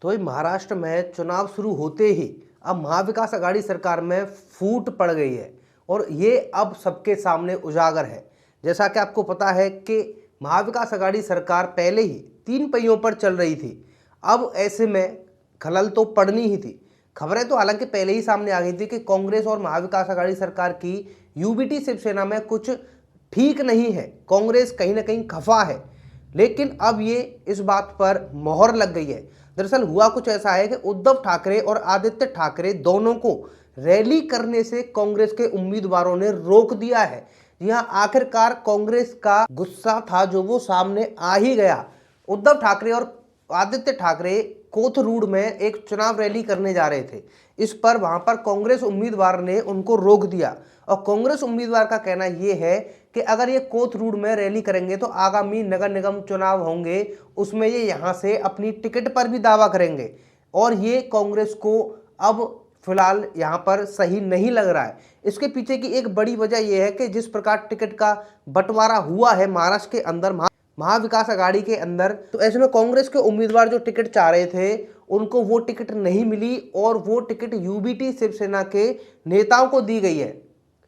तो ये महाराष्ट्र में चुनाव शुरू होते ही अब महाविकास आघाड़ी सरकार में फूट पड़ गई है और ये अब सबके सामने उजागर है। जैसा कि आपको पता है कि महाविकास आघाड़ी सरकार पहले ही 3 पहियों पर चल रही थी। अब ऐसे में खलल तो पड़नी ही थी। खबरें तो हालांकि पहले ही सामने आ गई थी कि कांग्रेस और महाविकास आघाड़ी सरकार की यूबीटी शिवसेना में कुछ ठीक नहीं है, कांग्रेस कहीं ना कहीं खफा है। लेकिन अब ये इस बात पर मोहर लग गई है। दरअसल हुआ कुछ ऐसा है कि उद्धव ठाकरे और आदित्य ठाकरे दोनों को रैली करने से कांग्रेस के उम्मीदवारों ने रोक दिया है। यहाँ आखिरकार कांग्रेस का गुस्सा था जो वो सामने आ ही गया। उद्धव ठाकरे और आदित्य ठाकरे कोथरूड में एक चुनाव रैली करने जा रहे थे। इस पर वहां पर कांग्रेस उम्मीदवार ने उनको रोक दिया और कांग्रेस उम्मीदवार का कहना यह है कि अगर ये कोथरूड में रैली करेंगे तो आगामी नगर निगम चुनाव होंगे, उसमें ये यहां से अपनी टिकट पर भी दावा करेंगे और ये कांग्रेस को अब फिलहाल यहां पर सही नहीं लग रहा है। इसके पीछे की एक बड़ी वजह यह है कि जिस प्रकार टिकट का बंटवारा हुआ है महाराष्ट्र के अंदर महाविकास आघाड़ी के अंदर, तो ऐसे में कांग्रेस के उम्मीदवार जो टिकट चाह रहे थे उनको वो टिकट नहीं मिली और वो टिकट यूबीटी शिवसेना के नेताओं को दी गई है।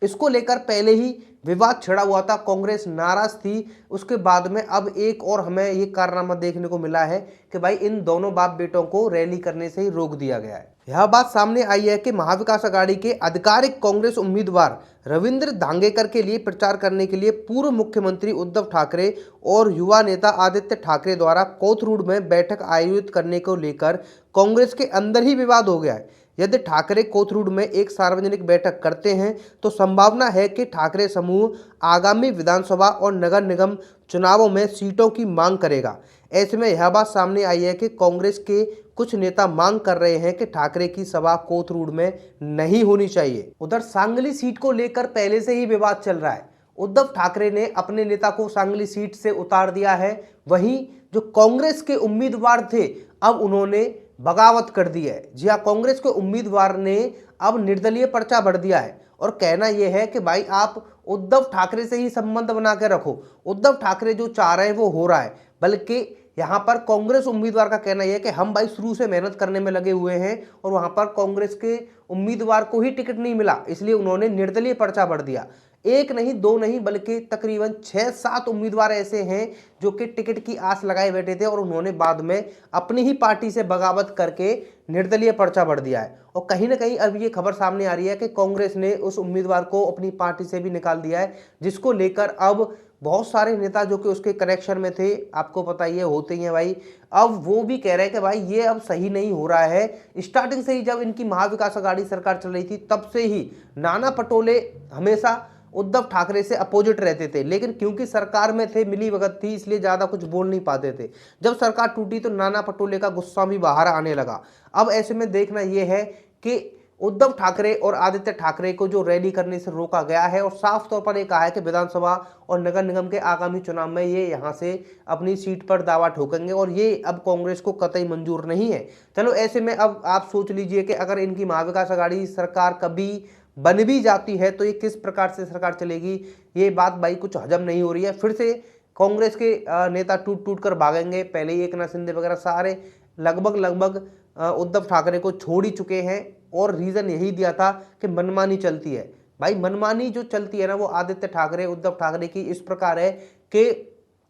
इसको लेकर पहले ही विवाद छिड़ा हुआ था, कांग्रेस नाराज थी। उसके बाद में अब एक और हमें ये कारनामा देखने को मिला है कि भाई इन दोनों बाप बेटों को रैली करने से ही रोक दिया गया है। यह बात सामने आई है कि महाविकास आघाड़ी के आधिकारिक कांग्रेस उम्मीदवार रविंद्र धांगेकर के लिए प्रचार करने के लिए पूर्व मुख्यमंत्री उद्धव ठाकरे और युवा नेता आदित्य ठाकरे द्वारा कोथरूड में बैठक आयोजित करने को लेकर कांग्रेस के अंदर ही विवाद हो गया है। यदि ठाकरे कोथरूड में एक सार्वजनिक बैठक करते हैं तो संभावना है कि ठाकरे समूह आगामी विधानसभा और नगर निगम चुनावों में सीटों की मांग करेगा। ऐसे में यह बात सामने आई है कि कांग्रेस के कुछ नेता मांग कर रहे हैं कि ठाकरे की सभा कोथरूड में नहीं होनी चाहिए। उधर सांगली सीट को लेकर पहले से ही विवाद चल रहा है। उद्धव ठाकरे ने अपने नेता को सांगली सीट से उतार दिया है, वहीं जो कांग्रेस के उम्मीदवार थे अब उन्होंने बगावत कर दी है। जी हाँ, कांग्रेस के उम्मीदवार ने अब निर्दलीय पर्चा भर दिया है और कहना यह है कि भाई आप उद्धव ठाकरे से ही संबंध बना के रखो, उद्धव ठाकरे जो चाह रहे हैं वो हो रहा है। बल्कि यहाँ पर कांग्रेस उम्मीदवार का कहना यह है कि हम भाई शुरू से मेहनत करने में लगे हुए हैं और वहां पर कांग्रेस के उम्मीदवार को ही टिकट नहीं मिला, इसलिए उन्होंने निर्दलीय पर्चा भर दिया। एक नहीं, दो नहीं, बल्कि तकरीबन 6-7 उम्मीदवार ऐसे हैं जो कि टिकट की आस लगाए बैठे थे और उन्होंने बाद में अपनी ही पार्टी से बगावत करके निर्दलीय पर्चा भर दिया है। और कहीं ना कहीं अब ये खबर सामने आ रही है कि कांग्रेस ने उस उम्मीदवार को अपनी पार्टी से भी निकाल दिया है, जिसको लेकर अब बहुत सारे नेता जो कि उसके कनेक्शन में थे, आपको पता ही है होते ही हैं भाई, अब वो भी कह रहे हैं कि भाई ये अब सही नहीं हो रहा है। स्टार्टिंग से ही जब इनकी महाविकास आघाड़ी सरकार चल रही थी तब से ही नाना पटोले हमेशा उद्धव ठाकरे से अपोजिट रहते थे, लेकिन क्योंकि सरकार में थे, मिली भगत थी, इसलिए ज्यादा कुछ बोल नहीं पाते थे। जब सरकार टूटी तो नाना पटोले का गुस्सा भी बाहर आने लगा। अब ऐसे में देखना यह है कि उद्धव ठाकरे और आदित्य ठाकरे को जो रैली करने से रोका गया है और साफ तौर पर यह कहा है कि विधानसभा और नगर निगम के आगामी चुनाव में ये यहां से अपनी सीट पर दावा ठोकेंगे और ये अब कांग्रेस को कतई मंजूर नहीं है। चलो ऐसे में अब आप सोच लीजिए कि अगर इनकी महाविकास आघाड़ी सरकार कभी बन भी जाती है तो ये किस प्रकार से सरकार चलेगी, ये बात भाई कुछ हजम नहीं हो रही है। फिर से कांग्रेस के नेता टूट टूट कर भागेंगे। पहले ही एकनाथ शिंदे वगैरह सारे लगभग उद्धव ठाकरे को छोड़ ही चुके हैं और रीजन यही दिया था कि मनमानी चलती है। भाई मनमानी जो चलती है ना वो आदित्य ठाकरे उद्धव ठाकरे की इस प्रकार है कि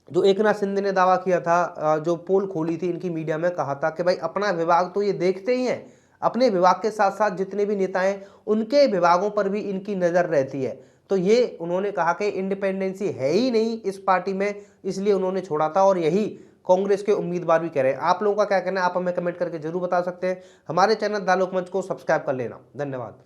जो एकनाथ शिंदे ने दावा किया था, जो पोल खोली थी इनकी मीडिया में, कहा था कि भाई अपना विभाग तो ये देखते ही हैं, अपने विभाग के साथ साथ जितने भी नेता हैं उनके विभागों पर भी इनकी नजर रहती है। तो ये उन्होंने कहा कि इंडिपेंडेंसी है ही नहीं इस पार्टी में, इसलिए उन्होंने छोड़ा था और यही कांग्रेस के उम्मीदवार भी कह रहे हैं। आप लोगों का क्या कहना है आप हमें कमेंट करके जरूर बता सकते हैं। हमारे चैनल द लोकमंच को सब्सक्राइब कर लेना। धन्यवाद।